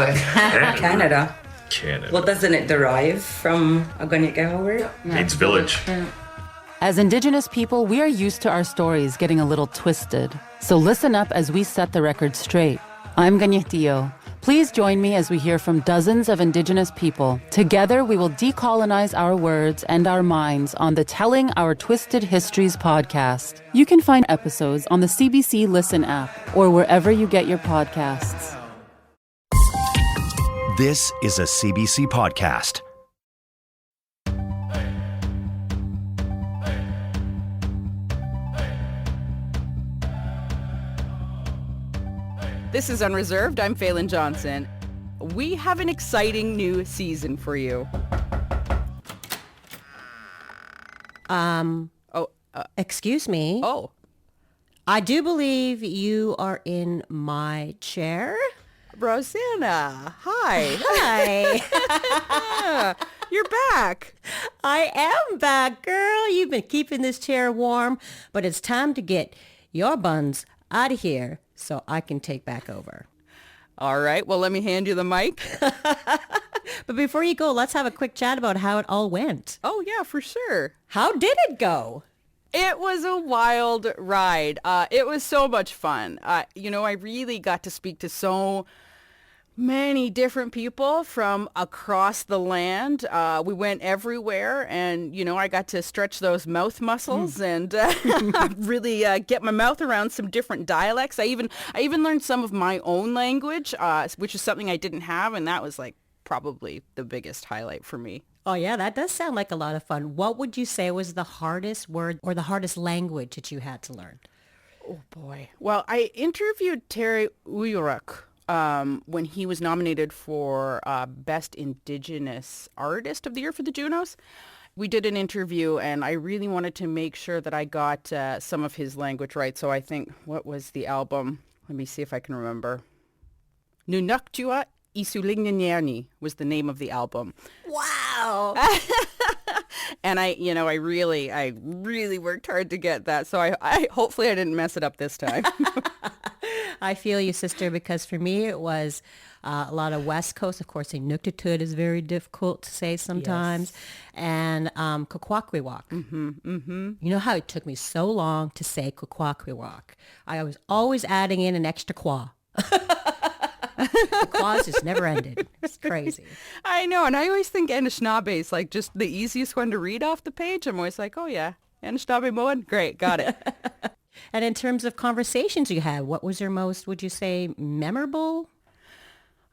Canada. Canada. Well, doesn't it derive from a Ganyagawa word? It's village. As Indigenous people, we are used to our stories getting a little twisted. So listen up as we set the record straight. I'm Ganyahtiyo. Please join me as we hear from dozens of Indigenous people. Together, we will decolonize our words and our minds on the Telling Our Twisted Histories podcast. You can find episodes on the CBC Listen app or wherever you get your podcasts. This is a CBC podcast. This is Unreserved. I'm Phelan Johnson. We have an exciting new season for you. Excuse me. Oh, I do believe you are in my chair. Rosanna. Hi. Hi. You're back. I am back, girl. You've been keeping this chair warm, but it's time to get your buns out of here so I can take back over. All right. Well, let me hand you the mic. But before you go, let's have a quick chat about how it all went. Oh, yeah, for sure. How did it go? It was a wild ride. It was so much fun. I really got to speak to so many different people from across the land. We went everywhere, and I got to stretch those mouth muscles and really get my mouth around some different dialects. I even learned some of my own language, which is something I didn't have, and that was like probably the biggest highlight for me. Oh, yeah, that does sound like a lot of fun. What would you say was the hardest word or the hardest language that you had to learn? Oh, boy. Well, I interviewed Terry Uyuruk when he was nominated for Best Indigenous Artist of the Year for the Junos. We did an interview, and I really wanted to make sure that I got some of his language right. So I think, what was the album? Let me see if I can remember. Nunaktua Isulignanyerni was the name of the album. Wow. And I really worked hard to get that. So I hopefully I didn't mess it up this time. I feel you, sister, because for me it was a lot of West Coast. Of course, Inuktitut is very difficult to say sometimes. Yes. And Kwakwaka'wakw. You know how it took me so long to say Kwakwaka'wakw? I was always adding in an extra kwa. The clause just never ended. It's crazy. I know, and I always think Anishinaabe is like just the easiest one to read off the page. I'm always like, oh yeah, Anishinaabe Moan, great, got it. And in terms of conversations you had, what was your most, would you say, memorable?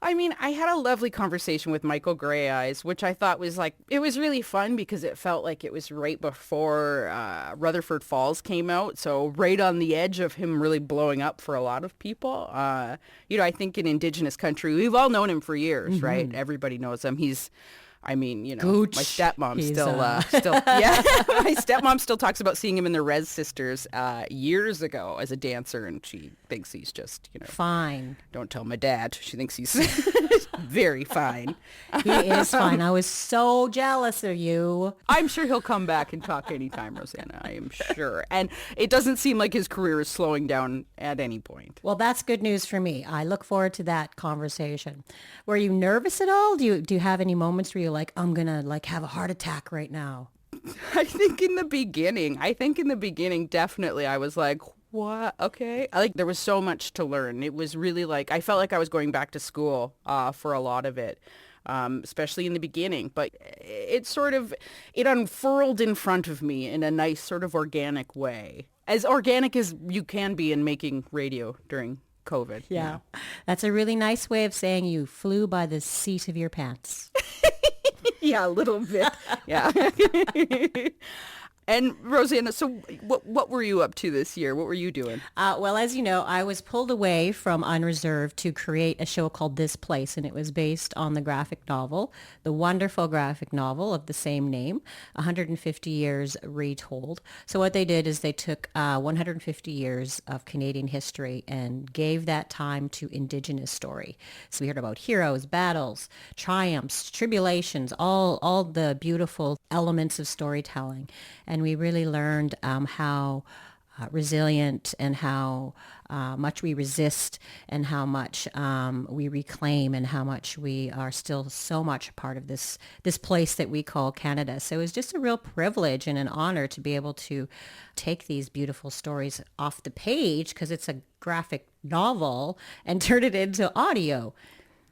I mean, I had a lovely conversation with Michael Grey Eyes, which I thought was like, it was really fun because it felt like it was right before Rutherford Falls came out. So right on the edge of him really blowing up for a lot of people. I think in Indigenous country, we've all known him for years, right? Everybody knows him. Gooch. My stepmom my stepmom still talks about seeing him in the Rez Sisters years ago as a dancer, and she thinks he's just, fine. Don't tell my dad. She thinks he's very fine. He is fine. I was so jealous of you. I'm sure he'll come back and talk anytime, Rosanna. I am sure. And it doesn't seem like his career is slowing down at any point. Well, that's good news for me. I look forward to that conversation. Were you nervous at all? Do you have any moments where you're like, I'm going to have a heart attack right now? I think in the beginning, definitely I was like, what? Okay. There was so much to learn. It was really I felt like I was going back to school for a lot of it, especially in the beginning. But it unfurled in front of me in a nice sort of organic way. As organic as you can be in making radio during COVID. Yeah. That's a really nice way of saying you flew by the seat of your pants. Yeah, a little bit. Yeah. And Rosanna, so what were you up to this year? What were you doing? Well, as you know, I was pulled away from Unreserved to create a show called This Place, and it was based on the graphic novel, the wonderful graphic novel of the same name, 150 Years Retold. So what they did is they took 150 years of Canadian history and gave that time to Indigenous story. So we heard about heroes, battles, triumphs, tribulations, all the beautiful elements of storytelling. And we really learned how resilient and how much we resist and how much we reclaim and how much we are still so much a part of this place that we call Canada. So it was just a real privilege and an honor to be able to take these beautiful stories off the page, because it's a graphic novel, and turn it into audio.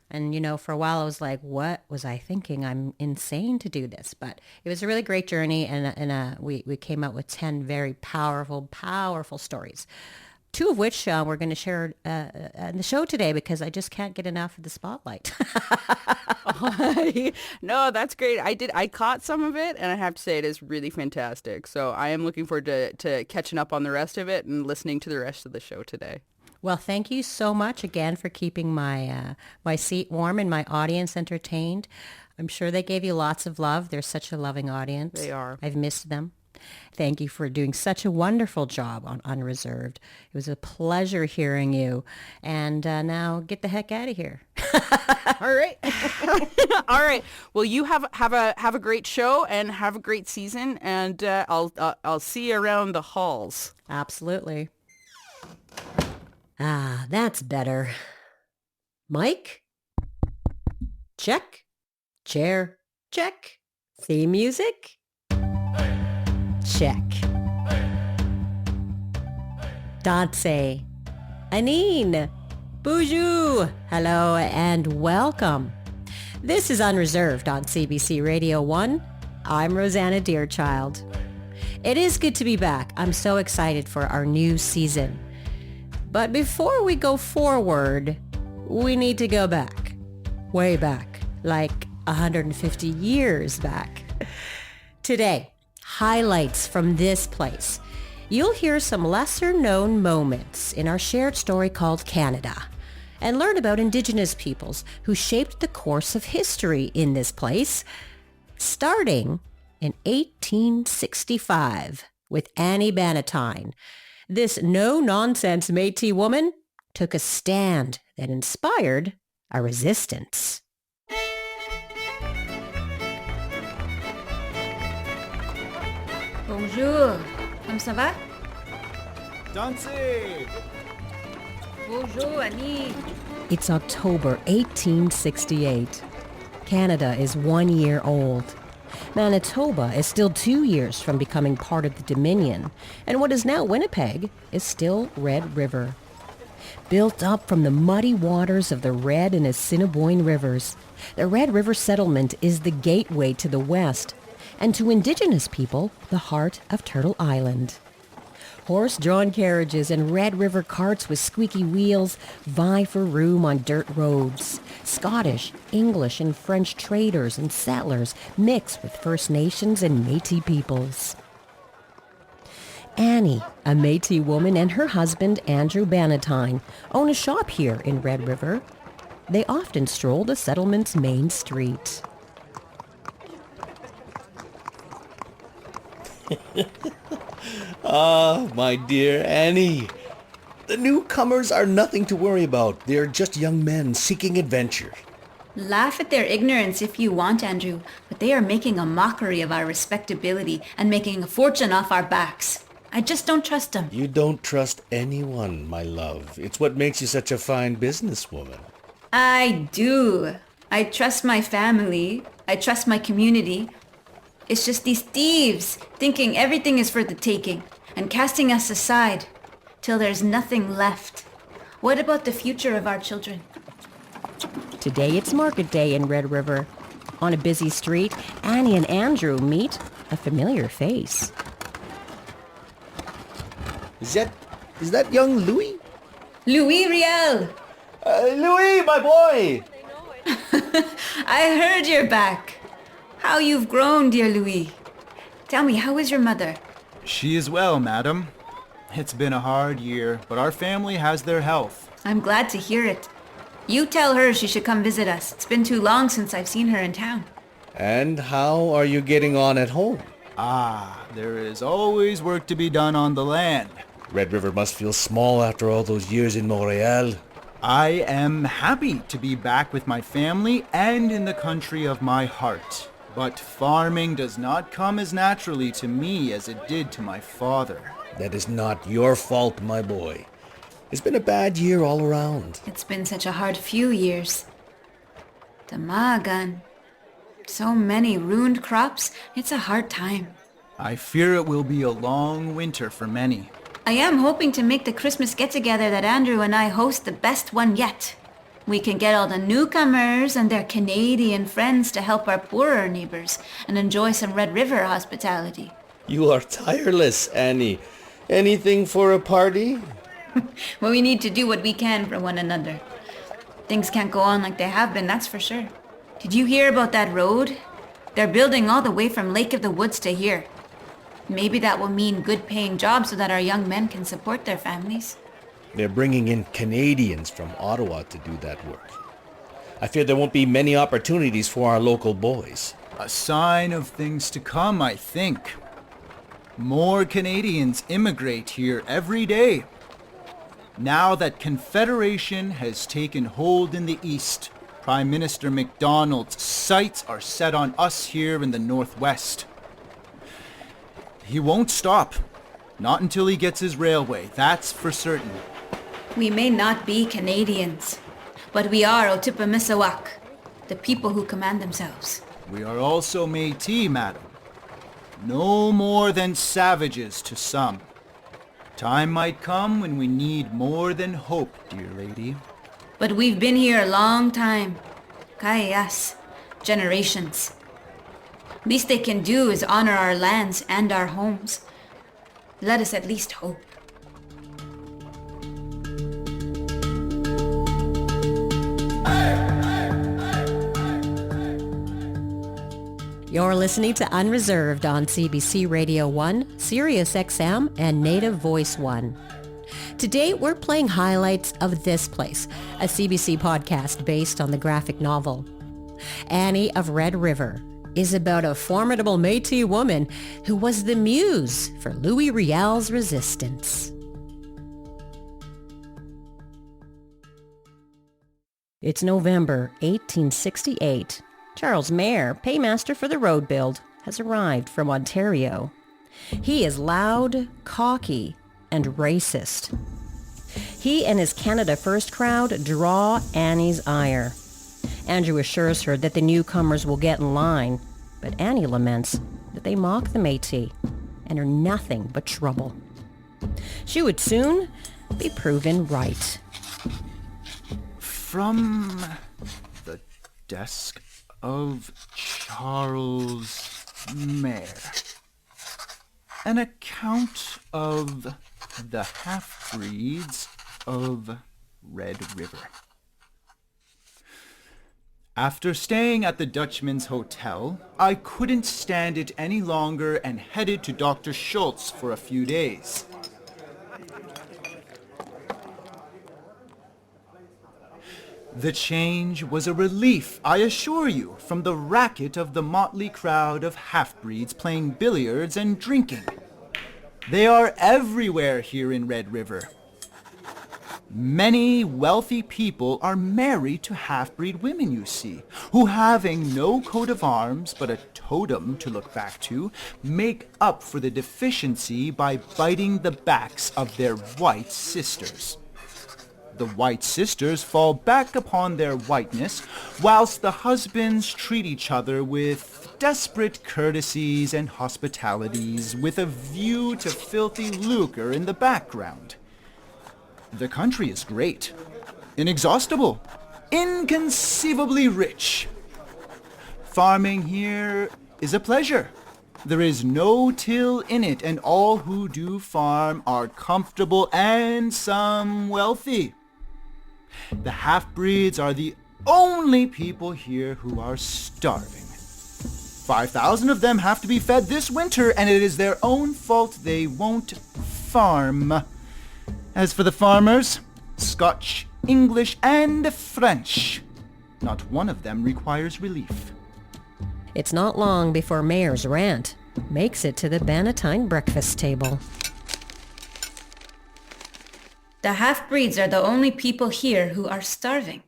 And, for a while I was like, what was I thinking? I'm insane to do this. But it was a really great journey. And we came out with 10 very powerful, powerful stories. 2 of which we're going to share in the show today, because I just can't get enough of the spotlight. No, that's great. I caught some of it, and I have to say it is really fantastic. So I am looking forward to catching up on the rest of it and listening to the rest of the show today. Well, thank you so much again for keeping my seat warm and my audience entertained. I'm sure they gave you lots of love. They're such a loving audience. They are. I've missed them. Thank you for doing such a wonderful job on Unreserved. It was a pleasure hearing you. And now get the heck out of here. All right. All right. Well, you have a great show and have a great season. And I'll see you around the halls. Absolutely. Ah, that's better. Mic? Check. Chair? Check. Theme music? Check. Danse. Anine. Bonjour. Hello and welcome. This is Unreserved on CBC Radio 1. I'm Rosanna Deerchild. It is good to be back. I'm so excited for our new season. But before we go forward, we need to go back. Way back. Like 150 years back. Today, highlights from this place. You'll hear some lesser-known moments in our shared story called Canada, and learn about Indigenous peoples who shaped the course of history in this place, starting in 1865 with Annie Bannatyne. This no-nonsense Métis woman took a stand that inspired a resistance. Bonjour. Comme ça va? Dansez! Bonjour, Annie. It's October 1868. Canada is 1 year old. Manitoba is still 2 years from becoming part of the Dominion, and what is now Winnipeg is still Red River. Built up from the muddy waters of the Red and Assiniboine rivers, the Red River settlement is the gateway to the west, and to Indigenous people, the heart of Turtle Island. Horse-drawn carriages and Red River carts with squeaky wheels vie for room on dirt roads. Scottish, English, and French traders and settlers mix with First Nations and Métis peoples. Annie, a Métis woman, and her husband, Andrew Bannatyne, own a shop here in Red River. They often stroll the settlement's main street. Ah, my dear Annie. The newcomers are nothing to worry about. They're just young men seeking adventure. Laugh at their ignorance if you want, Andrew, but they are making a mockery of our respectability and making a fortune off our backs. I just don't trust them. You don't trust anyone, my love. It's what makes you such a fine businesswoman. I do. I trust my family. I trust my community. It's just these thieves thinking everything is for the taking and casting us aside till there's nothing left. What about the future of our children? Today it's market day in Red River. On a busy street, Annie and Andrew meet a familiar face. Is that young Louis? Louis Riel! Louis, my boy! I heard you're back. How you've grown, dear Louis. Tell me, how is your mother? She is well, madam. It's been a hard year, but our family has their health. I'm glad to hear it. You tell her she should come visit us. It's been too long since I've seen her in town. And how are you getting on at home? There is always work to be done on the land. Red River must feel small after all those years in Montreal. I am happy to be back with my family and in the country of my heart. But farming does not come as naturally to me as it did to my father. That is not your fault, my boy. It's been a bad year all around. It's been such a hard few years. Damagan. So many ruined crops. It's a hard time. I fear it will be a long winter for many. I am hoping to make the Christmas get-together that Andrew and I host the best one yet. We can get all the newcomers and their Canadian friends to help our poorer neighbors and enjoy some Red River hospitality. You are tireless, Annie. Anything for a party? Well, we need to do what we can for one another. Things can't go on like they have been, that's for sure. Did you hear about that road? They're building all the way from Lake of the Woods to here. Maybe that will mean good-paying jobs so that our young men can support their families. They're bringing in Canadians from Ottawa to do that work. I fear there won't be many opportunities for our local boys. A sign of things to come, I think. More Canadians immigrate here every day. Now that Confederation has taken hold in the East, Prime Minister MacDonald's sights are set on us here in the Northwest. He won't stop. Not until he gets his railway, that's for certain. We may not be Canadians, but we are Otipemisiwak, the people who command themselves. We are also Métis, madam. No more than savages to some. Time might come when we need more than hope, dear lady. But we've been here a long time. Kayas, generations. Least they can do is honor our lands and our homes. Let us at least hope. You're listening to Unreserved on CBC Radio 1, Sirius XM, and Native Voice 1. Today, we're playing highlights of This Place, a CBC podcast based on the graphic novel. Annie of Red River is about a formidable Métis woman who was the muse for Louis Riel's resistance. It's November 1868. Charles Mayer, paymaster for the road build, has arrived from Ontario. He is loud, cocky, and racist. He and his Canada First crowd draw Annie's ire. Andrew assures her that the newcomers will get in line, but Annie laments that they mock the Métis and are nothing but trouble. She would soon be proven right. From the desk of Charles Mayer. An account of the half-breeds of Red River. After staying at the Dutchman's Hotel, I couldn't stand it any longer and headed to Dr. Schultz for a few days. The change was a relief, I assure you, from the racket of the motley crowd of half-breeds playing billiards and drinking. They are everywhere here in Red River. Many wealthy people are married to half-breed women, you see, who, having no coat of arms but a totem to look back to, make up for the deficiency by biting the backs of their white sisters. The white sisters fall back upon their whiteness, whilst the husbands treat each other with desperate courtesies and hospitalities with a view to filthy lucre in the background. The country is great, inexhaustible, inconceivably rich. Farming here is a pleasure. There is no till in it, and all who do farm are comfortable and some wealthy. The half-breeds are the only people here who are starving. 5,000 of them have to be fed this winter, and it is their own fault they won't farm. As for the farmers, Scotch, English, and French, not one of them requires relief. It's not long before Mayer's rant makes it to the Bannatyne breakfast table. The half-breeds are the only people here who are starving.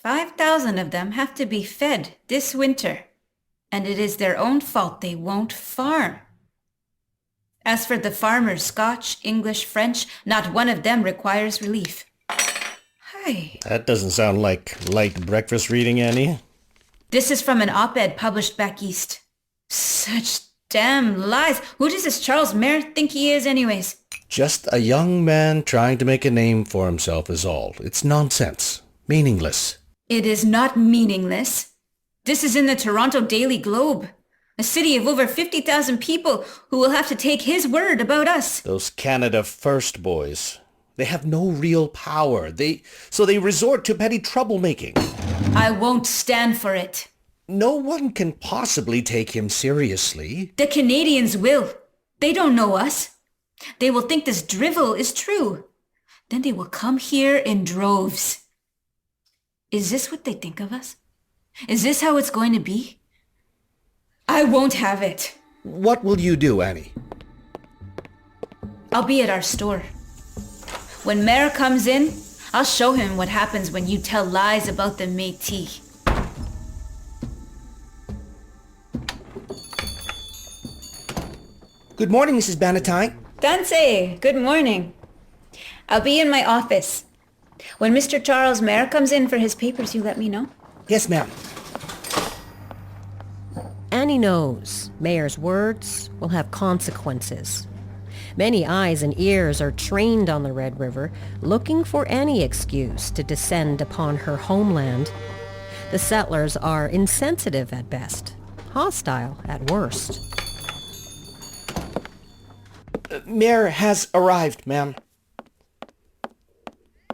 5,000 of them have to be fed this winter, and it is their own fault they won't farm. As for the farmers, Scotch, English, French, not one of them requires relief. Hi. That doesn't sound like light breakfast reading, Annie. This is from an op-ed published back east. Such damn lies. Who does this Charles Mayer think he is anyways? Just a young man trying to make a name for himself is all. It's nonsense. Meaningless. It is not meaningless. This is in the Toronto Daily Globe. A city of over 50,000 people who will have to take his word about us. Those Canada First boys. They have no real power. So they resort to petty troublemaking. I won't stand for it. No one can possibly take him seriously. The Canadians will. They don't know us. They will think this drivel is true. Then they will come here in droves. Is this what they think of us? Is this how it's going to be? I won't have it. What will you do, Annie? I'll be at our store. When Mayor comes in, I'll show him what happens when you tell lies about the Métis. Good morning, Mrs. Bannatyne. Dance, good morning. I'll be in my office. When Mr. Charles Mayer comes in for his papers, you let me know. Yes, ma'am. Annie knows Mayer's words will have consequences. Many eyes and ears are trained on the Red River, looking for any excuse to descend upon her homeland. The settlers are insensitive at best, hostile at worst. Mayor has arrived, ma'am.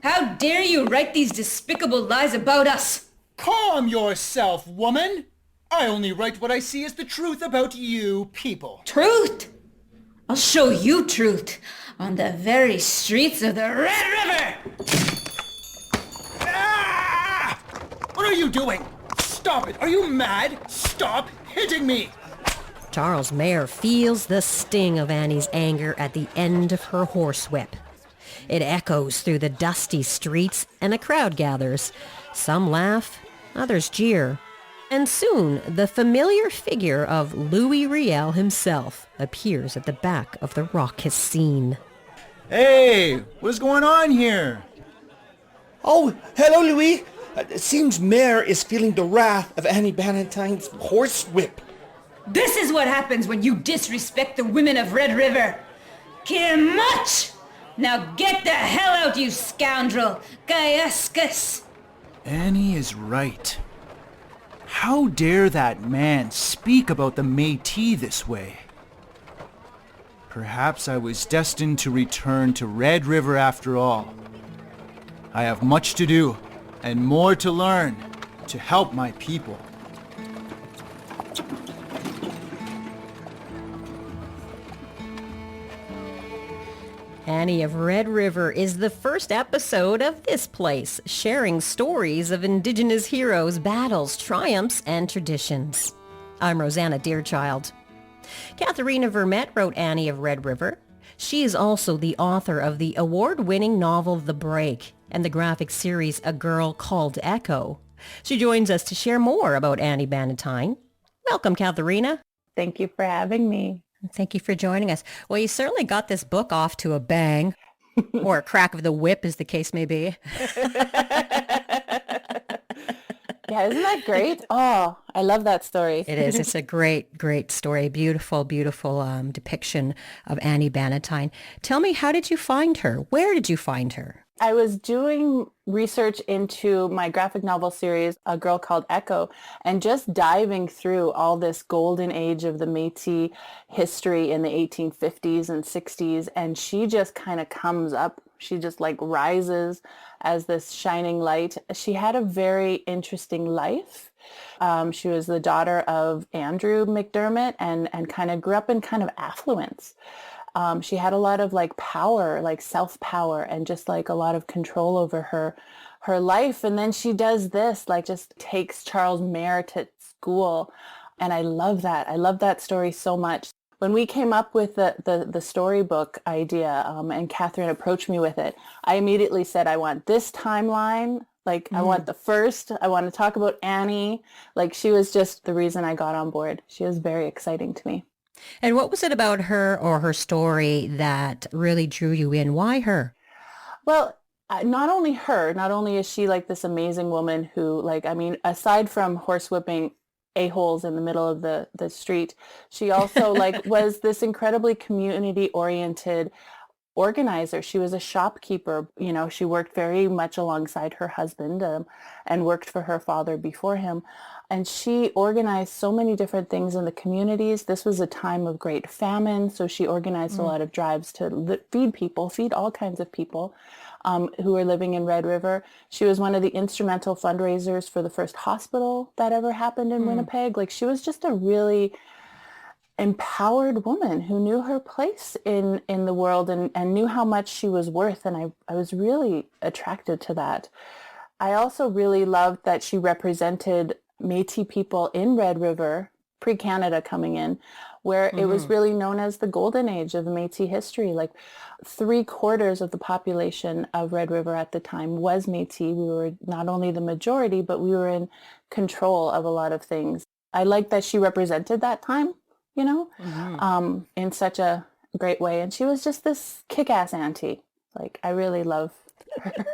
How dare you write these despicable lies about us? Calm yourself, woman. I only write what I see as the truth about you people. Truth? I'll show you truth on the very streets of the Red River! Ah! What are you doing? Stop it! Are you mad? Stop hitting me! Charles Mayer feels the sting of Annie's anger at the end of her horsewhip. It echoes through the dusty streets and a crowd gathers. Some laugh, others jeer. And soon, the familiar figure of Louis Riel himself appears at the back of the raucous scene. Hey, what's going on here? Oh, hello, Louis. It seems Mayor is feeling the wrath of Annie Bannatyne's horsewhip. This is what happens when you disrespect the women of Red River. Kirmuch! Now get the hell out, you scoundrel! Gaiuscus! Annie is right. How dare that man speak about the Métis this way? Perhaps I was destined to return to Red River after all. I have much to do and more to learn to help my people. Annie of Red River is the first episode of This Place, sharing stories of Indigenous heroes, battles, triumphs, and traditions. I'm Rosanna Deerchild. Katharina Vermette wrote Annie of Red River. She is also the author of the award-winning novel The Break and the graphic series A Girl Called Echo. She joins us to share more about Annie Bannatyne. Welcome, Katharina. Thank you for having me. Thank you for joining us. Well, you certainly got this book off to a bang, or a crack of the whip, as the case may be. Yeah, isn't that great? Oh, I love that story. It is. It's a great, great story. Beautiful, beautiful depiction of Annie Bannatyne. Tell me, how did you find her? Where did you find her? I was doing research into my graphic novel series, A Girl Called Echo, and just diving through all this golden age of the Métis history in the 1850s and 60s. And she just kind of comes up. She just like rises as this shining light. She had a very interesting life. She was the daughter of Andrew McDermott and kind of grew up in kind of affluence. She had a lot of like power, like self-power, and just like a lot of control over her life. And then she does this, like just takes Charles Mayer to school. And I love that. I love that story so much. When we came up with the storybook idea and Catherine approached me with it, I immediately said, I want this timeline. Like, I want the first. I want to talk about Annie. Like, she was just the reason I got on board. She was very exciting to me. And what was it about her or her story that really drew you in? Why her? Well, not only her, not only is she like this amazing woman who, like, I mean, aside from horsewhipping a-holes in the middle of the street, she also like was this incredibly community oriented organizer. She was a shopkeeper. You know, she worked very much alongside her husband, and worked for her father before him. And she organized so many different things in the communities. This was a time of great famine, so she organized a lot of drives to feed people, feed all kinds of people who were living in Red River. She was one of the instrumental fundraisers for the first hospital that ever happened in Winnipeg. Like, she was just a really empowered woman who knew her place in the world, and knew how much she was worth. And I was really attracted to that. I also really loved that she represented Métis people in Red River, pre-Canada coming in, where it was really known as the golden age of Métis history. Like, 3/4 of the population of Red River at the time was Métis. We were not only the majority, but we were in control of a lot of things. I like that she represented that time, you know, in such a great way. And she was just this kick-ass auntie. Like, I really love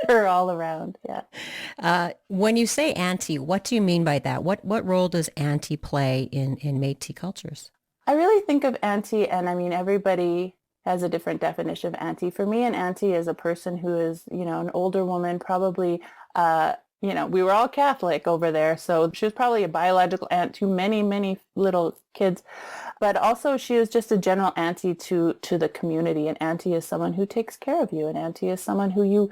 her all around. Yeah. When you say auntie, what do you mean by that? What role does auntie play in Métis cultures? I really think of auntie, and I mean, everybody has a different definition of auntie. For me, an auntie is a person who is, you know, an older woman, probably, you know, we were all Catholic over there, so she was probably a biological aunt to many, many little kids. But also, she is just a general auntie to the community. An auntie is someone who takes care of you. An auntie is someone who you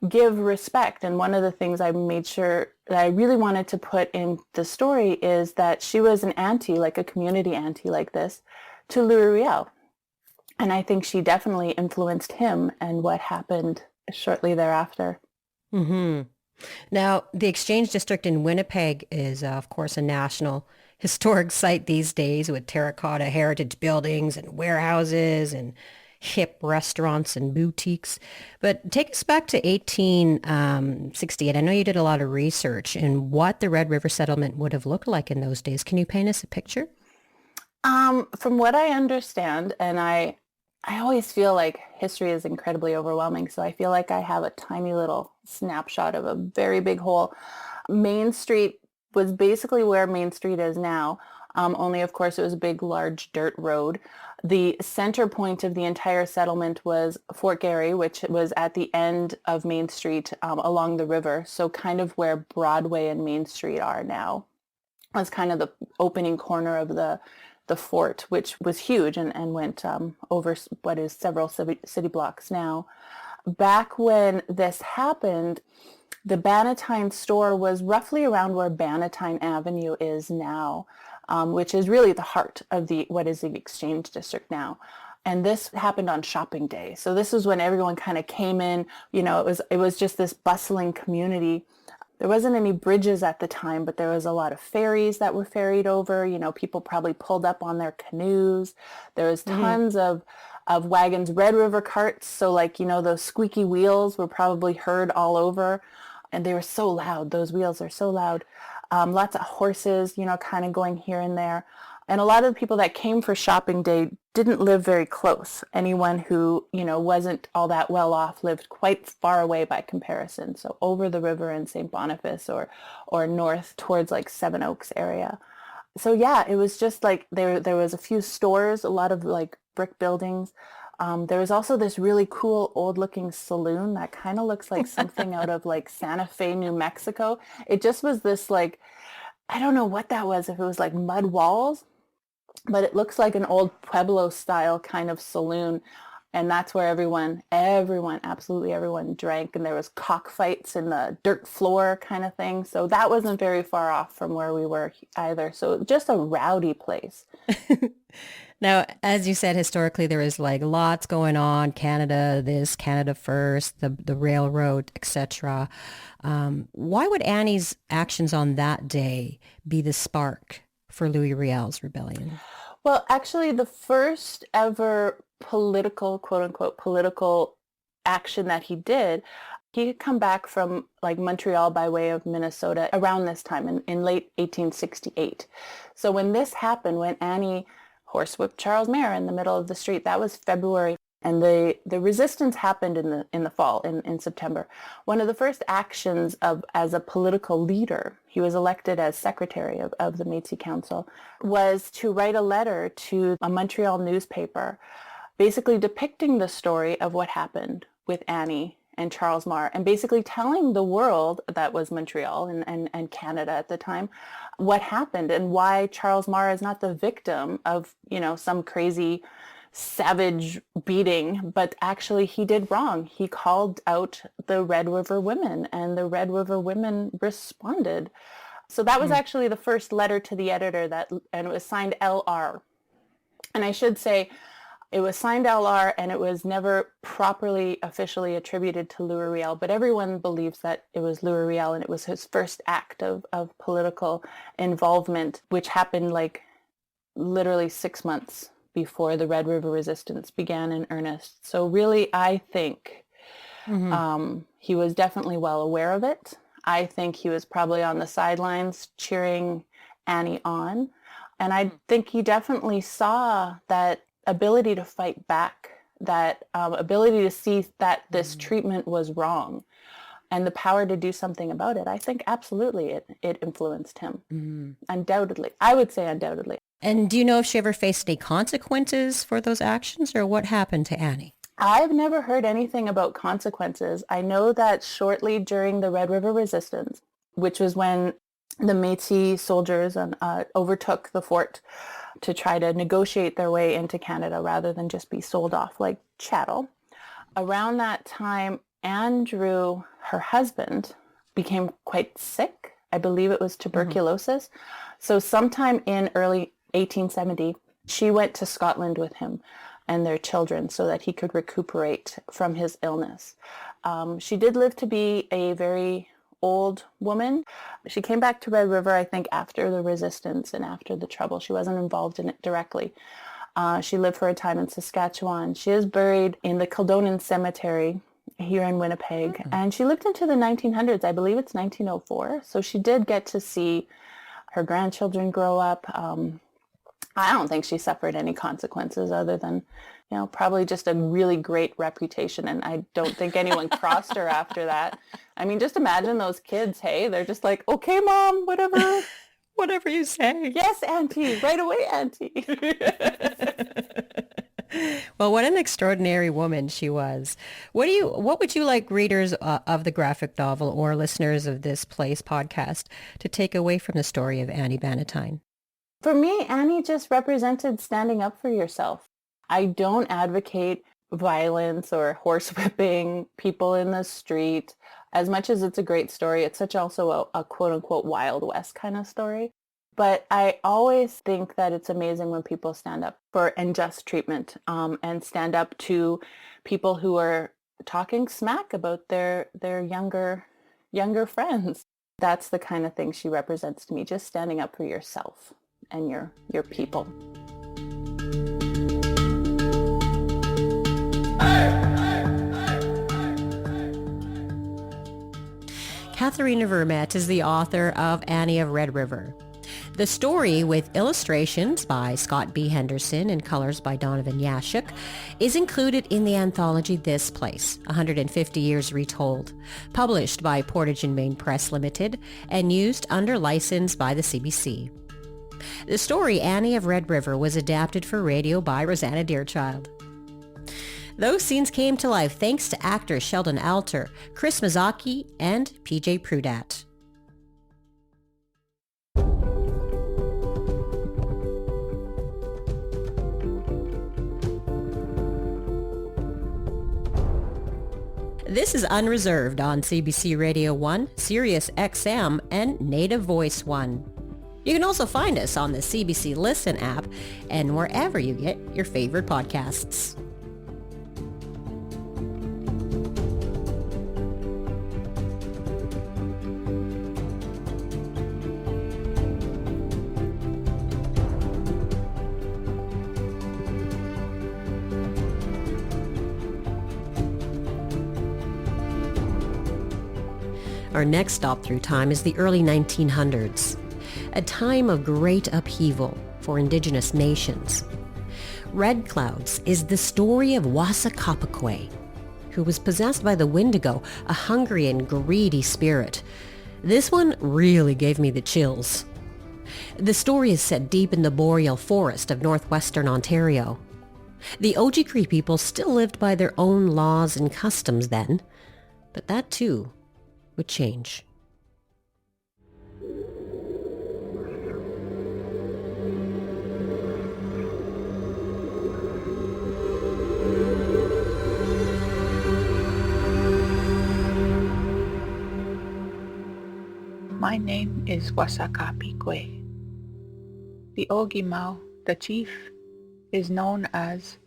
give respect. And one of the things I made sure that I really wanted to put in the story is that she was an auntie, like a community auntie like this, to Louis Riel. And I think she definitely influenced him and what happened shortly thereafter. Mm-hmm. Now, the Exchange District in Winnipeg is, of course, a national historic site these days, with terracotta heritage buildings and warehouses and hip restaurants and boutiques. But take us back to 1868. I know you did a lot of research in what the Red River settlement would have looked like in those days. Can you paint us a picture? From what I understand, and I always feel like history is incredibly overwhelming, so I feel like I have a tiny little snapshot of a very big whole. Main Street was basically where Main Street is now, only of course it was a big, large dirt road. The center point of the entire settlement was Fort Garry, which was at the end of Main Street, along the river, so kind of where Broadway and Main Street are now. It was kind of the opening corner of the fort, which was huge and went over what is several city blocks now. Back when this happened, the Bannatyne store was roughly around where Bannatyne Avenue is now, which is really the heart of what is the Exchange District now. And this happened on shopping day. So this was when everyone kind of came in. You know, it was just this bustling community. There wasn't any bridges at the time, but there was a lot of ferries that were ferried over. You know, people probably pulled up on their canoes. There was tons of wagons, Red River carts. So like, you know, those squeaky wheels were probably heard all over. And they were so loud. Those wheels are so loud. Lots of horses, you know, kind of going here and there. And a lot of the people that came for shopping day didn't live very close. Anyone who, you know, wasn't all that well off lived quite far away by comparison. So over the river in St. Boniface or north towards like Seven Oaks area. So yeah, it was just like there was a few stores, a lot of like brick buildings. There was also this really cool old looking saloon that kind of looks like something out of like Santa Fe, New Mexico. It just was this like, I don't know what that was, if it was like mud walls, but it looks like an old Pueblo style kind of saloon. And that's where everyone, absolutely everyone drank. And there was cockfights in the dirt floor kind of thing. So that wasn't very far off from where we were either. So just a rowdy place. Now, as you said, historically, there is like lots going on, Canada this, Canada First, the railroad, etc. Why would Annie's actions on that day be the spark for Louis Riel's rebellion? Well, actually, the first ever political, quote unquote, political action that he did, he had come back from like Montreal by way of Minnesota around this time in late 1868. So when this happened, when Annie horsewhipped Charles Mayer in the middle of the street. That was February. And the resistance happened in the fall, in September. One of the first actions as a political leader, he was elected as secretary of the Métis Council, was to write a letter to a Montreal newspaper, basically depicting the story of what happened with Annie and Charles Marr, and basically telling the world, that was Montreal and Canada at the time, what happened and why Charles Marr is not the victim of, some crazy savage beating, but actually he did wrong. He called out the Red River women, and the Red River women responded. So that was actually the first letter to the editor, and it was signed LR. And I should say it was signed LR, and it was never properly officially attributed to Louis Riel, but everyone believes that it was Louis Riel, and it was his first act of political involvement, which happened like literally 6 months before the Red River Resistance began in earnest. So really, I think he was definitely well aware of it. I think he was probably on the sidelines cheering Annie on. And I think he definitely saw that ability to fight back, that ability to see that this treatment was wrong, and the power to do something about it. I think absolutely it influenced him. Undoubtedly. I would say undoubtedly. And do you know if she ever faced any consequences for those actions, or what happened to Annie? I've never heard anything about consequences. I know that shortly during the Red River Resistance, which was when the Métis soldiers overtook the fort to try to negotiate their way into Canada rather than just be sold off like chattel. Around that time, Andrew, her husband, became quite sick. I believe it was tuberculosis. So sometime in early 1870, she went to Scotland with him and their children so that he could recuperate from his illness. She did live to be a very old woman. She came back to Red River, I think, after the resistance and after the trouble. She wasn't involved in it directly. She lived for a time in Saskatchewan. She is buried in the Kildonan Cemetery here in Winnipeg. And she lived into the 1900s. I believe it's 1904. So she did get to see her grandchildren grow up. I don't think she suffered any consequences other than, probably just a really great reputation. And I don't think anyone crossed her after that. I mean, just imagine those kids, hey? They're just like, okay, Mom, whatever. Whatever you say. Yes, Auntie. Right away, Auntie. Well, what an extraordinary woman she was. What would you like readers of the graphic novel or listeners of this Place podcast to take away from the story of Annie Bannatyne? For me, Annie just represented standing up for yourself. I don't advocate violence or horsewhipping people in the street. As much as it's a great story, it's such also a quote-unquote Wild West kind of story. But I always think that it's amazing when people stand up for unjust treatment and stand up to people who are talking smack about their younger friends. That's the kind of thing she represents to me, just standing up for yourself and your people. Katharina Vermette is the author of Annie of Red River. The story, with illustrations by Scott B. Henderson and colors by Donovan Yashuk, is included in the anthology This Place, 150 Years Retold, published by Portage and Main Press Limited and used under license by the CBC. The story Annie of Red River was adapted for radio by Rosanna Deerchild. Those scenes came to life thanks to actors Sheldon Alter, Chris Mazaki, and PJ Prudat. This is Unreserved on CBC Radio 1, Sirius XM, and Native Voice 1. You can also find us on the CBC Listen app and wherever you get your favorite podcasts. Our next stop through time is the early 1900s, a time of great upheaval for Indigenous nations. Red Clouds is the story of Wasakapakwe, who was possessed by the Wendigo, a hungry and greedy spirit. This one really gave me the chills. The story is set deep in the boreal forest of northwestern Ontario. The Oji-Cree people still lived by their own laws and customs then, but that too would change. My name is Wasakapikwe. The Ogimau, the chief, is known as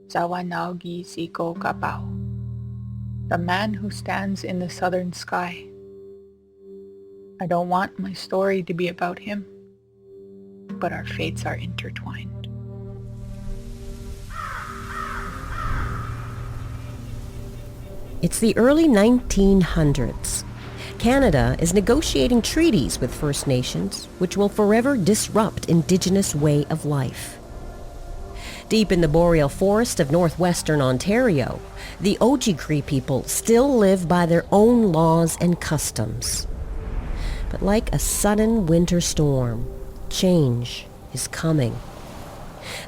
Zawanaugi Siko Kapau, the man who stands in the southern sky. I don't want my story to be about him, but our fates are intertwined. It's the early 1900s. Canada is negotiating treaties with First Nations, which will forever disrupt Indigenous way of life. Deep in the boreal forest of northwestern Ontario, the Oji-Cree people still live by their own laws and customs. But like a sudden winter storm, change is coming.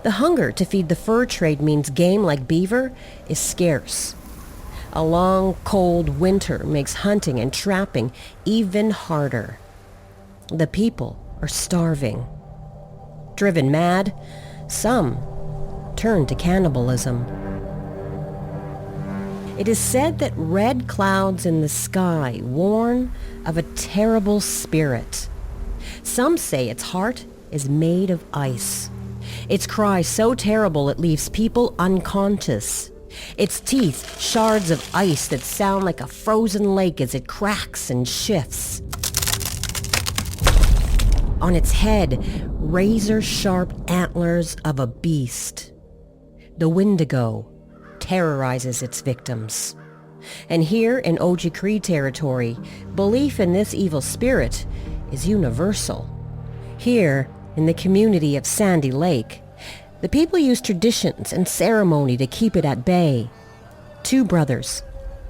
The hunger to feed the fur trade means game like beaver is scarce. A long, cold winter makes hunting and trapping even harder. The people are starving. Driven mad, some turn to cannibalism. It is said that red clouds in the sky warn of a terrible spirit. Some say its heart is made of ice. Its cry so terrible it leaves people unconscious. Its teeth, shards of ice that sound like a frozen lake as it cracks and shifts. On its head, razor-sharp antlers of a beast. The Wendigo terrorizes its victims. And here in Oji-Cree territory, belief in this evil spirit is universal. Here, in the community of Sandy Lake, the people use traditions and ceremony to keep it at bay. Two brothers,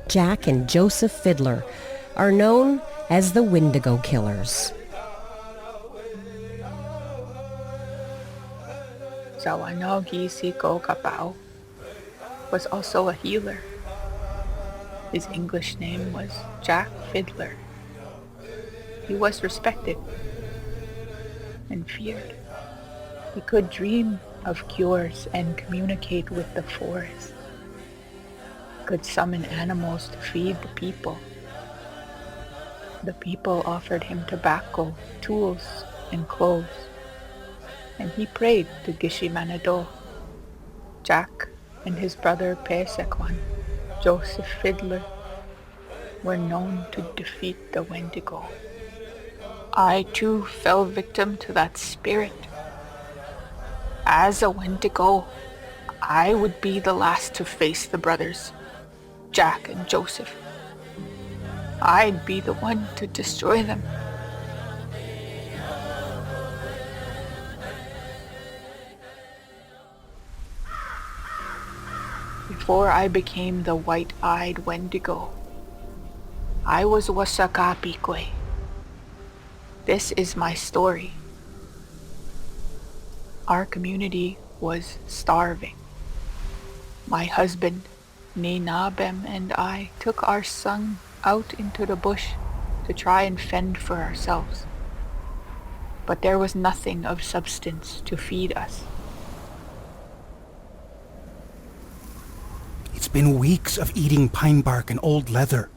Jack and Joseph Fiddler, are known as the Wendigo Killers. Zawanogi Siko Kapau was also a healer. His English name was Jack Fiddler. He was respected and feared. He could dream of cures and communicate with the forest. Could summon animals to feed the people. The people offered him tobacco, tools, and clothes, and he prayed to Gishimanado. Jack and his brother Pesekwan, Joseph Fiddler, were known to defeat the Wendigo. I too fell victim to that spirit. As a Wendigo, I would be the last to face the brothers, Jack and Joseph. I'd be the one to destroy them. Before I became the white-eyed Wendigo, I was Wasakapikwe. This is my story. Our community was starving. My husband, Ninabem, and I took our son out into the bush to try and fend for ourselves. But there was nothing of substance to feed us. It's been weeks of eating pine bark and old leather.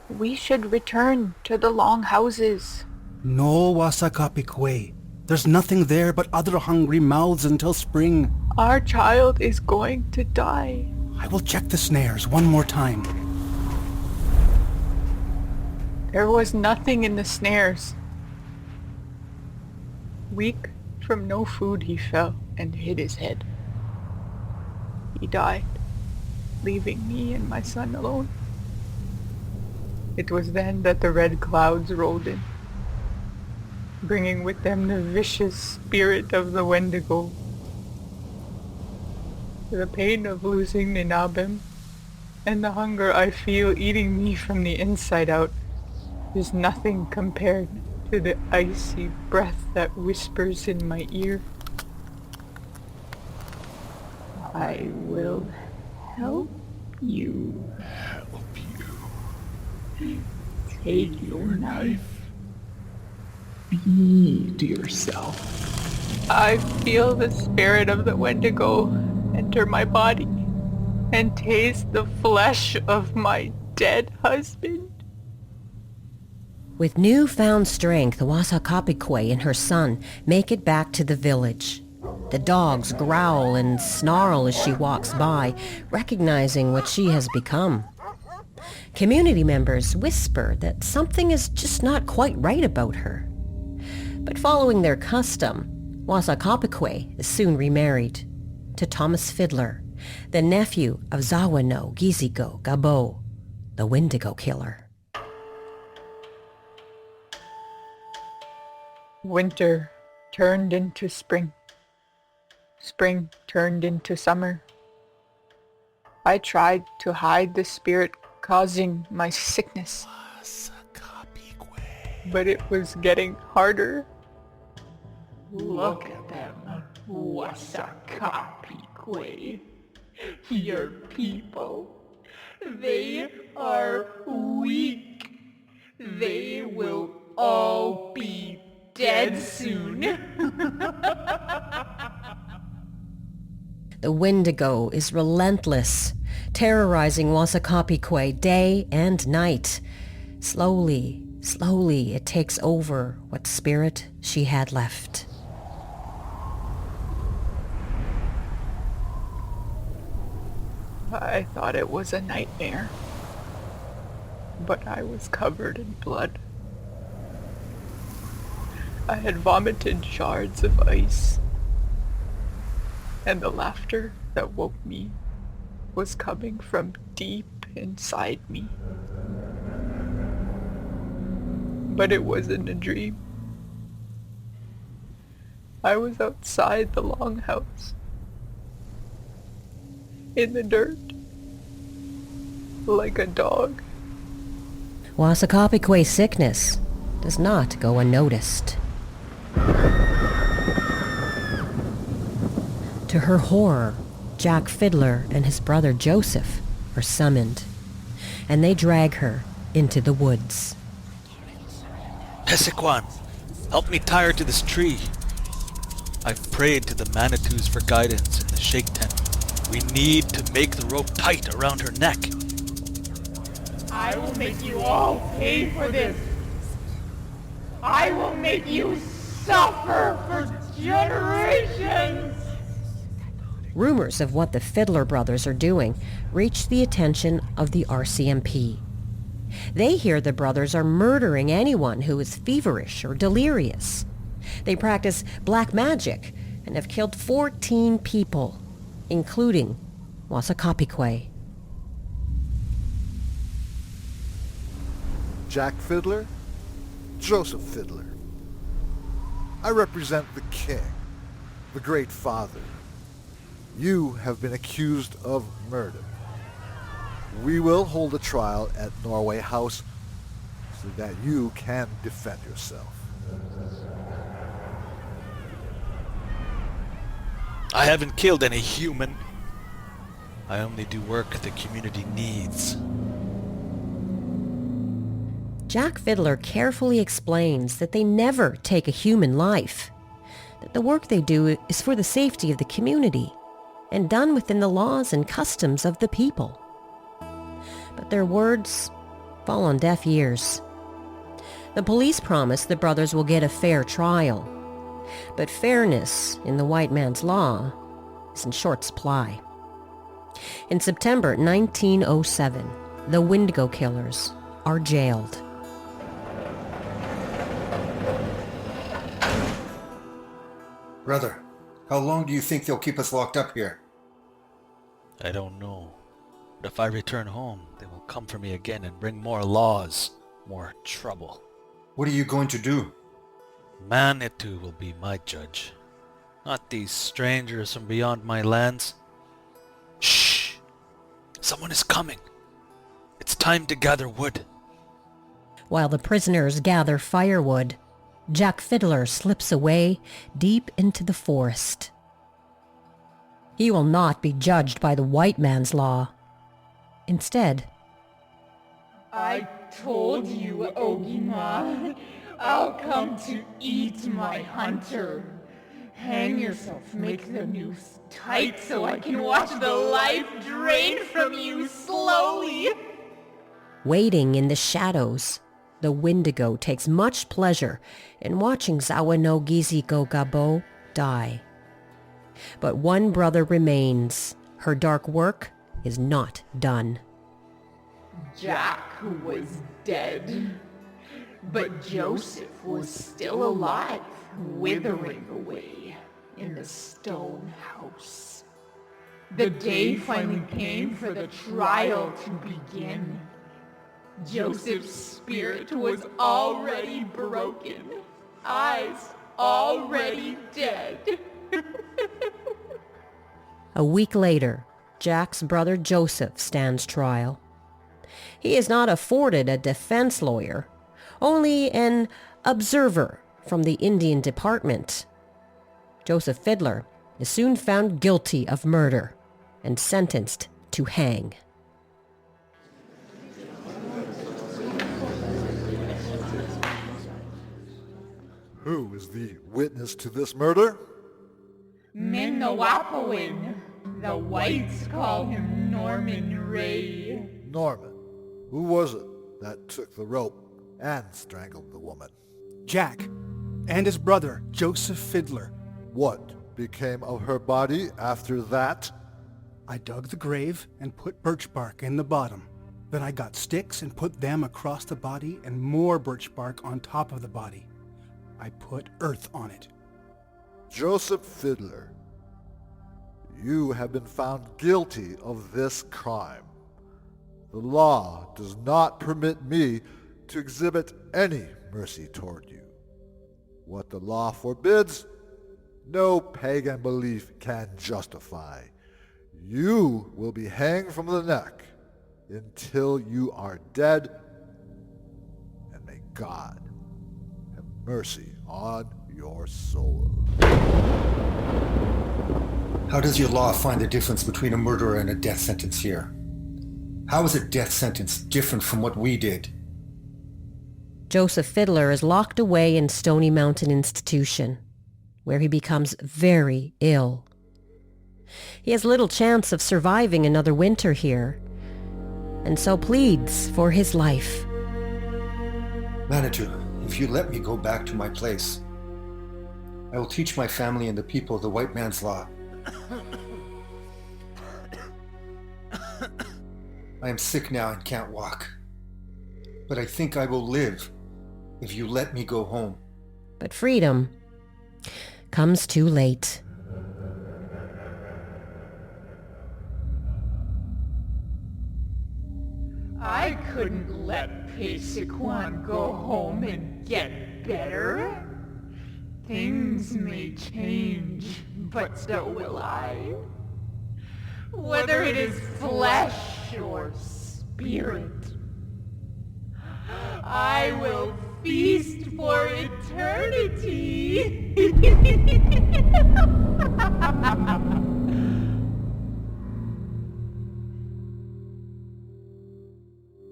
We should return to the long houses. No, Wasakapikwe. There's nothing there but other hungry mouths until spring. Our child is going to die. I will check the snares one more time. There was nothing in the snares. Weak from no food, he fell and hid his head. He died, leaving me and my son alone. It was then that the red clouds rolled in, bringing with them the vicious spirit of the Wendigo. The pain of losing Ninabem and the hunger I feel eating me from the inside out is nothing compared to the icy breath that whispers in my ear. I will help you. Help you. Take your knife. Feed yourself. I feel the spirit of the Wendigo enter my body and taste the flesh of my dead husband. With newfound strength, Wasakapikwe and her son make it back to the village. The dogs growl and snarl as she walks by, recognizing what she has become. Community members whisper that something is just not quite right about her. But following their custom, Wasakapikwe is soon remarried to Thomas Fiddler, the nephew of Zawano Gizigo Gabo, the Wendigo killer. Winter turned into spring. Spring turned into summer. I tried to hide the spirit causing my sickness, but it was getting harder. Look at them, Wasakapikwe. Your people, they are weak. They will all be dead soon. The Wendigo is relentless, terrorizing Wasakapikwe day and night. Slowly, it takes over what spirit she had left. I thought it was a nightmare, but I was covered in blood. I had vomited shards of ice, and the laughter that woke me was coming from deep inside me. But it wasn't a dream. I was outside the longhouse, in the dirt, like a dog. Wasakapikwe's sickness does not go unnoticed. To her horror, Jack Fiddler and his brother Joseph are summoned, and they drag her into the woods. Pesequan, help me tie her to this tree. I've prayed to the Manitous for guidance in the shake tent. We need to make the rope tight around her neck. I will make you all pay for this. I will make you suffer for generations. Rumors of what the Fiddler brothers are doing reach the attention of the RCMP. They hear the brothers are murdering anyone who is feverish or delirious. They practice black magic and have killed 14 people, including Wasakapikwe. Jack Fiddler, Joseph Fiddler. I represent the king, the great father. You have been accused of murder. We will hold a trial at Norway House so that you can defend yourself. I haven't killed any human. I only do work the community needs. Jack Fiddler carefully explains that they never take a human life, that the work they do is for the safety of the community and done within the laws and customs of the people. But their words fall on deaf ears. The police promise the brothers will get a fair trial, but fairness in the white man's law is in short supply. In September 1907, the Wendigo killers are jailed. Brother, how long do you think they'll keep us locked up here? I don't know. But if I return home, they will come for me again and bring more laws, more trouble. What are you going to do? Manitou will be my judge. Not these strangers from beyond my lands. Someone is coming. It's time to gather wood. While the prisoners gather firewood, Jack Fiddler slips away deep into the forest. He will not be judged by the white man's law. Instead, I told you, Ogima, I'll come to eat my hunter. Hang yourself, make the noose tight so I can watch the life drain from you slowly. waiting in the shadows, the Wendigo takes much pleasure in watching Zawa no Giziko Gabo die. But one brother remains. Her dark work is not done. Jack was dead, but Joseph was still alive, withering away in the stone house. The day finally came for the trial to begin. Joseph's spirit was already broken, eyes already dead. A week later, Jack's brother Joseph stands trial. He is not afforded a defense lawyer, only an observer from the Indian Department. Joseph Fiddler is soon found guilty of murder and sentenced to hang. Who is the witness to this murder? Minawapawin. The whites call him Norman Ray. Norman. Who was it that took the rope and strangled the woman? Jack, and his brother, Joseph Fiddler. What became of her body after that? I dug the grave and put birch bark in the bottom. Then I got sticks and put them across the body and more birch bark on top of the body. I put earth on it. Joseph Fiddler, you have been found guilty of this crime. The law does not permit me to exhibit any mercy toward you. What the law forbids, no pagan belief can justify. You will be hanged from the neck until you are dead, and may God have mercy on your soul. How does your law find the difference between a murderer and a death sentence here? How is a death sentence different from what we did? Joseph Fiddler is locked away in Stony Mountain Institution, where he becomes very ill. He has little chance of surviving another winter here, and so pleads for his life. Manitou, if you let me go back to my place, I will teach my family and the people the white man's law. I am sick now and can't walk, but I think I will live if you let me go home. But freedom comes too late. I couldn't let Pesikwan go home and get better. Things may change, but so will I. Whether it is flesh or spirit, I will feast for eternity.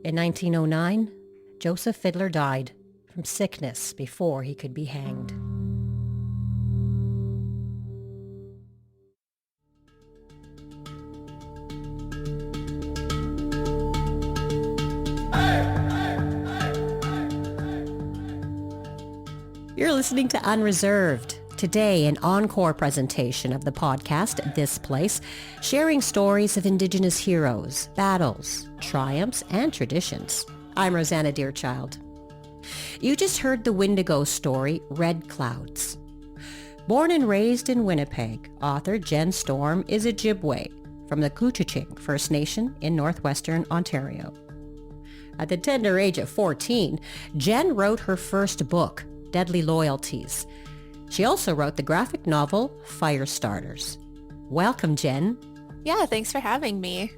In 1909, Joseph Fiddler died from sickness before he could be hanged. You're listening to Unreserved. Today, an encore presentation of the podcast, This Place, sharing stories of Indigenous heroes, battles, triumphs, and traditions. I'm Rosanna Deerchild. You just heard the Wendigo story, Red Clouds. Born and raised in Winnipeg, author Jen Storm is Ojibwe from the Couchiching First Nation in northwestern Ontario. At the tender age of 14, Jen wrote her first book, Deadly Loyalties. She also wrote the graphic novel Firestarters. Welcome, Jen. Yeah, thanks for having me.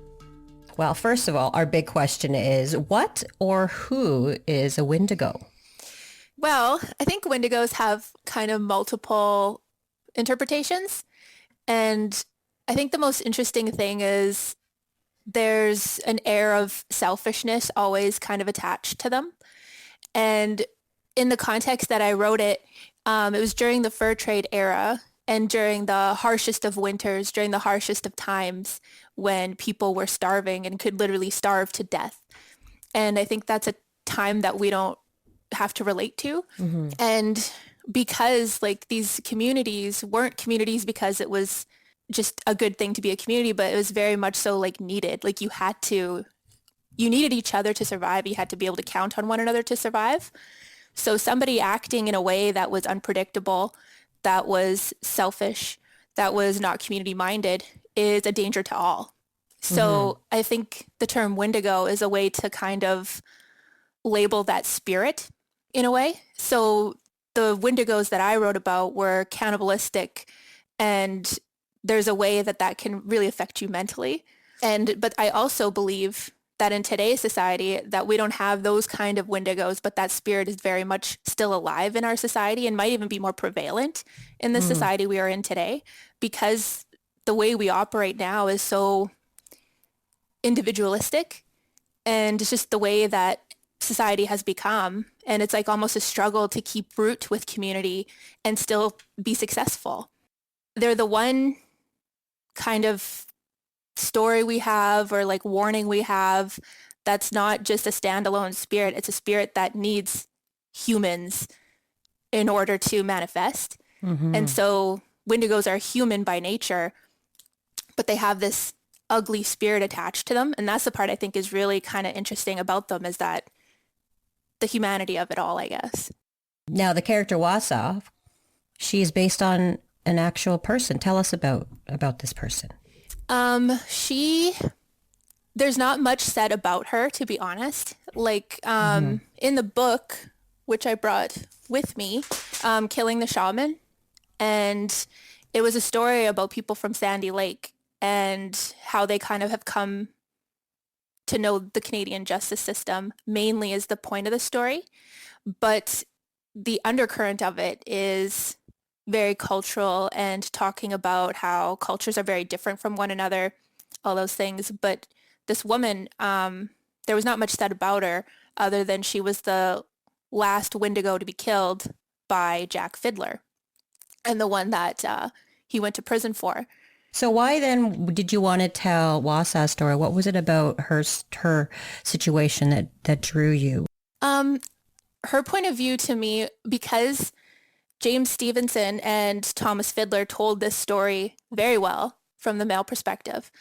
Well, first of all, our big question is, what or who is a Wendigo? Well, I think Wendigos have kind of multiple interpretations. And I think the most interesting thing is there's an air of selfishness always kind of attached to them. And in the context that I wrote it, it was during the fur trade era and during the harshest of winters, during the harshest of times when people were starving and could literally starve to death. And I think that's a time that we don't have to relate to. Mm-hmm. And because like these communities weren't communities because it was just a good thing to be a community, but it was very much so like needed. Like you needed each other to survive. You had to be able to count on one another to survive. So somebody acting in a way that was unpredictable, that was selfish, that was not community minded is a danger to all. So I think the term Wendigo is a way to kind of label that spirit in a way. So the Wendigos that I wrote about were cannibalistic, and there's a way that that can really affect you mentally. But I also believe that in today's society that we don't have those kind of Wendigos, but that spirit is very much still alive in our society and might even be more prevalent in the society we are in today, because the way we operate now is so individualistic, and it's just the way that society has become. And it's like almost a struggle to keep root with community and still be successful. They're the one kind of story we have or like warning we have that's not just a standalone spirit. It's a spirit that needs humans in order to manifest. And so Wendigos are human by nature, but they have this ugly spirit attached to them. And that's the part I think is really kind of interesting about them, is that the humanity of it all, I guess. Now, the character Wasa, she is based on an actual person. Tell us about this person. There's not much said about her, to be honest. Like, in the book, which I brought with me, Killing the Shaman, and it was a story about people from Sandy Lake and how they kind of have come to know the Canadian justice system mainly is the point of the story. But the undercurrent of it is very cultural and talking about how cultures are very different from one another, all those things. But this woman, there was not much said about her other than she was the last Wendigo to be killed by Jack Fiddler, and the one that he went to prison for. So why then did you want to tell Wasa's story? What was it about her situation that drew you? Her point of view to me, because James Stevenson and Thomas Fiddler told this story very well from the male perspective.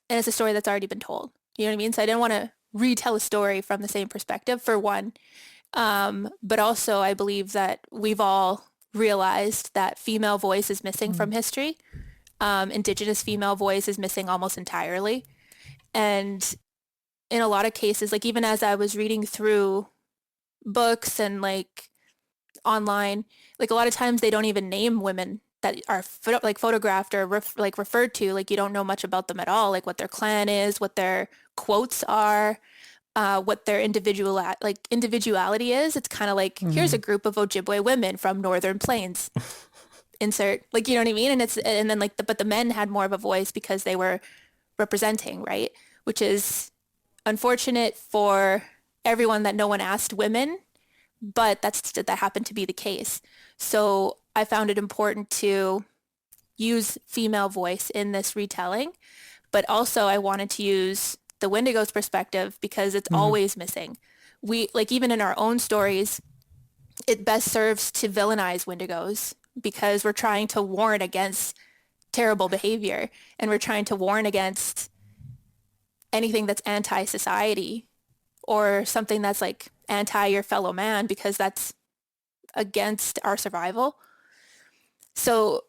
And it's a story that's already been told. You know what I mean? So I didn't want to retell a story from the same perspective, for one. But also I believe that we've all realized that female voice is missing from history. Indigenous female voice is missing almost entirely. And in a lot of cases, like even as I was reading through books and like online, like a lot of times they don't even name women that are photographed or referred to. Like you don't know much about them at all, like what their clan is, what their quotes are, what their individuality is. It's kind of like, here's a group of Ojibwe women from Northern Plains. Insert, like, you know what I mean? And then but the men had more of a voice because they were representing, right? Which is unfortunate for everyone that no one asked women, but that happened to be the case. So I found it important to use female voice in this retelling, but also I wanted to use the Wendigo's perspective because it's always missing. We, like, even in our own stories, it best serves to villainize Wendigos because we're trying to warn against terrible behavior, and we're trying to warn against anything that's anti-society or something that's like anti your fellow man, because that's against our survival. So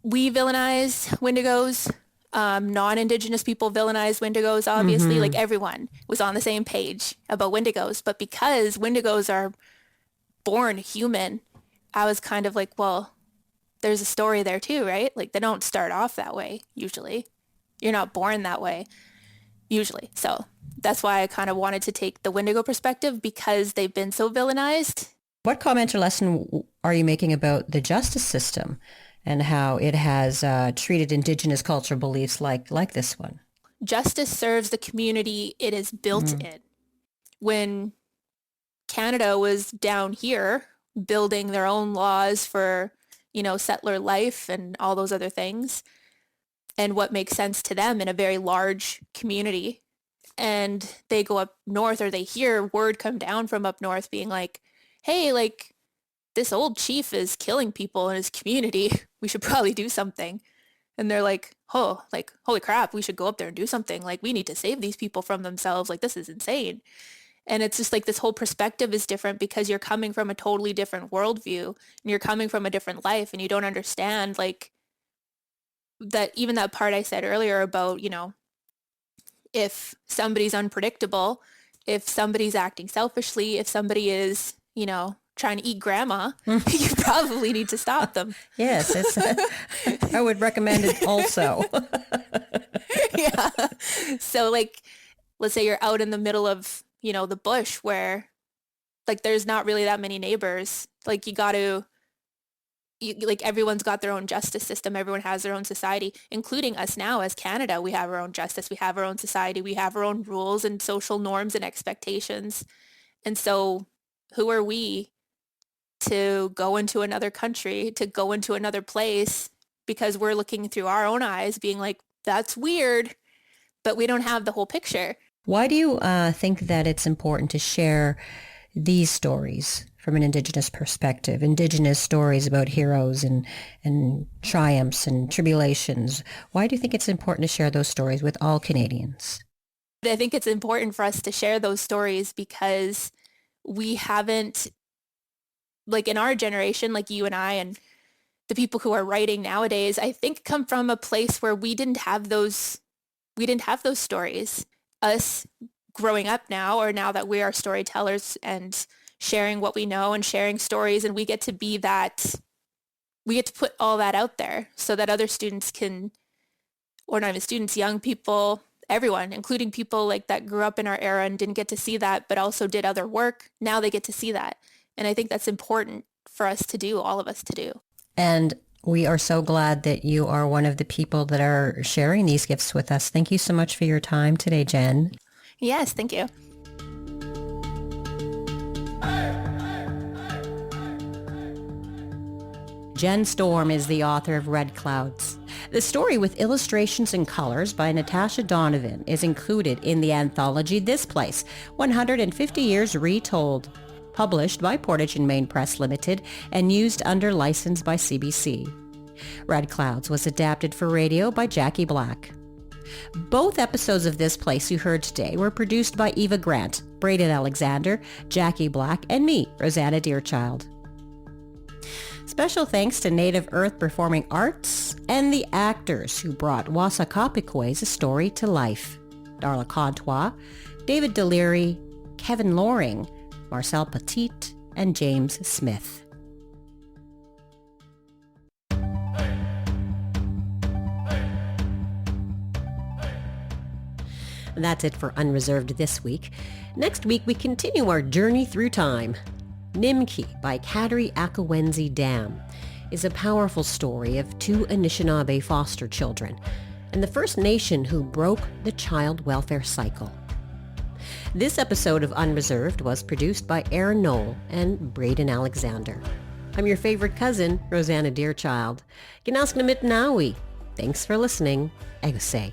we villainize Wendigos. Non-Indigenous people villainize Wendigos, obviously. Like everyone was on the same page about Wendigos. But because Wendigos are born human, I was kind of like, well, there's a story there too, right? Like they don't start off that way usually. You're not born that way. usually. So that's why I kind of wanted to take the Wendigo perspective, because they've been so villainized. What comment or lesson are you making about the justice system and how it has treated Indigenous cultural beliefs like this one? Justice serves the community it is built in. When Canada was down here building their own laws for, settler life and all those other things, and what makes sense to them in a very large community, and they go up north, or they hear word come down from up north being like, hey, like, this old chief is killing people in his community. We should probably do something. And they're like, oh, like, holy crap, we should go up there and do something. Like, we need to save these people from themselves. Like, this is insane. And it's just like this whole perspective is different because you're coming from a totally different worldview and you're coming from a different life, and you don't understand, like, that even that part I said earlier about, if somebody's unpredictable, if somebody's acting selfishly, if somebody is, trying to eat grandma, you probably need to stop them. Yes, I would recommend it also. Yeah. So, like, let's say you're out in the middle of, the bush where, like, there's not really that many neighbors. Like, like, everyone's got their own justice system. Everyone has their own society, including us now as Canada. We have our own justice. We have our own society. We have our own rules and social norms and expectations. And so who are we to go into another country, to go into another place, because we're looking through our own eyes being like, that's weird, but we don't have the whole picture. Why do you think that it's important to share these stories from an Indigenous perspective, Indigenous stories about heroes and triumphs and tribulations? Why do you think it's important to share those stories with all Canadians? I think it's important for us to share those stories because we haven't, like, in our generation, like you and I and the people who are writing nowadays, I think come from a place where we didn't have those stories. Us growing up now, or now that we are storytellers and sharing what we know and sharing stories, and we get to put all that out there so that other students can, or not even students, young people, everyone, including people like that grew up in our era and didn't get to see that, but also did other work. Now they get to see that. And I think that's important for us to do, all of us to do. And we are so glad that you are one of the people that are sharing these gifts with us. Thank you so much for your time today, Jen. Yes, thank you. Jen Storm is the author of Red Clouds. The story, with illustrations and colors by Natasha Donovan, is included in the anthology This Place, 150 Years Retold, published by Portage and Main Press Limited and used under license by CBC. Red Clouds was adapted for radio by Jackie Black. Both episodes of This Place you heard today were produced by Eva Grant, Braden Alexander, Jackie Black, and me, Rosanna Deerchild. Special thanks to Native Earth Performing Arts and the actors who brought Wasakopikwe's story to life. Darla Contois, David Deliri, Kevin Loring, Marcel Petit, and James Smith. That's it for Unreserved this week. Next week, we continue our journey through time. Nimki by Kateri Akawenzi Dam is a powerful story of two Anishinaabe foster children and the First Nation who broke the child welfare cycle. This episode of Unreserved was produced by Aaron Knoll and Braden Alexander. I'm your favorite cousin, Rosanna Deerchild. Ginasknamit Nawi. Thanks for listening. Egosay.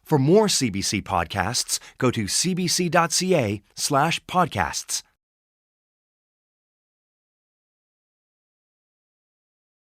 For more CBC podcasts, go to cbc.ca/podcasts.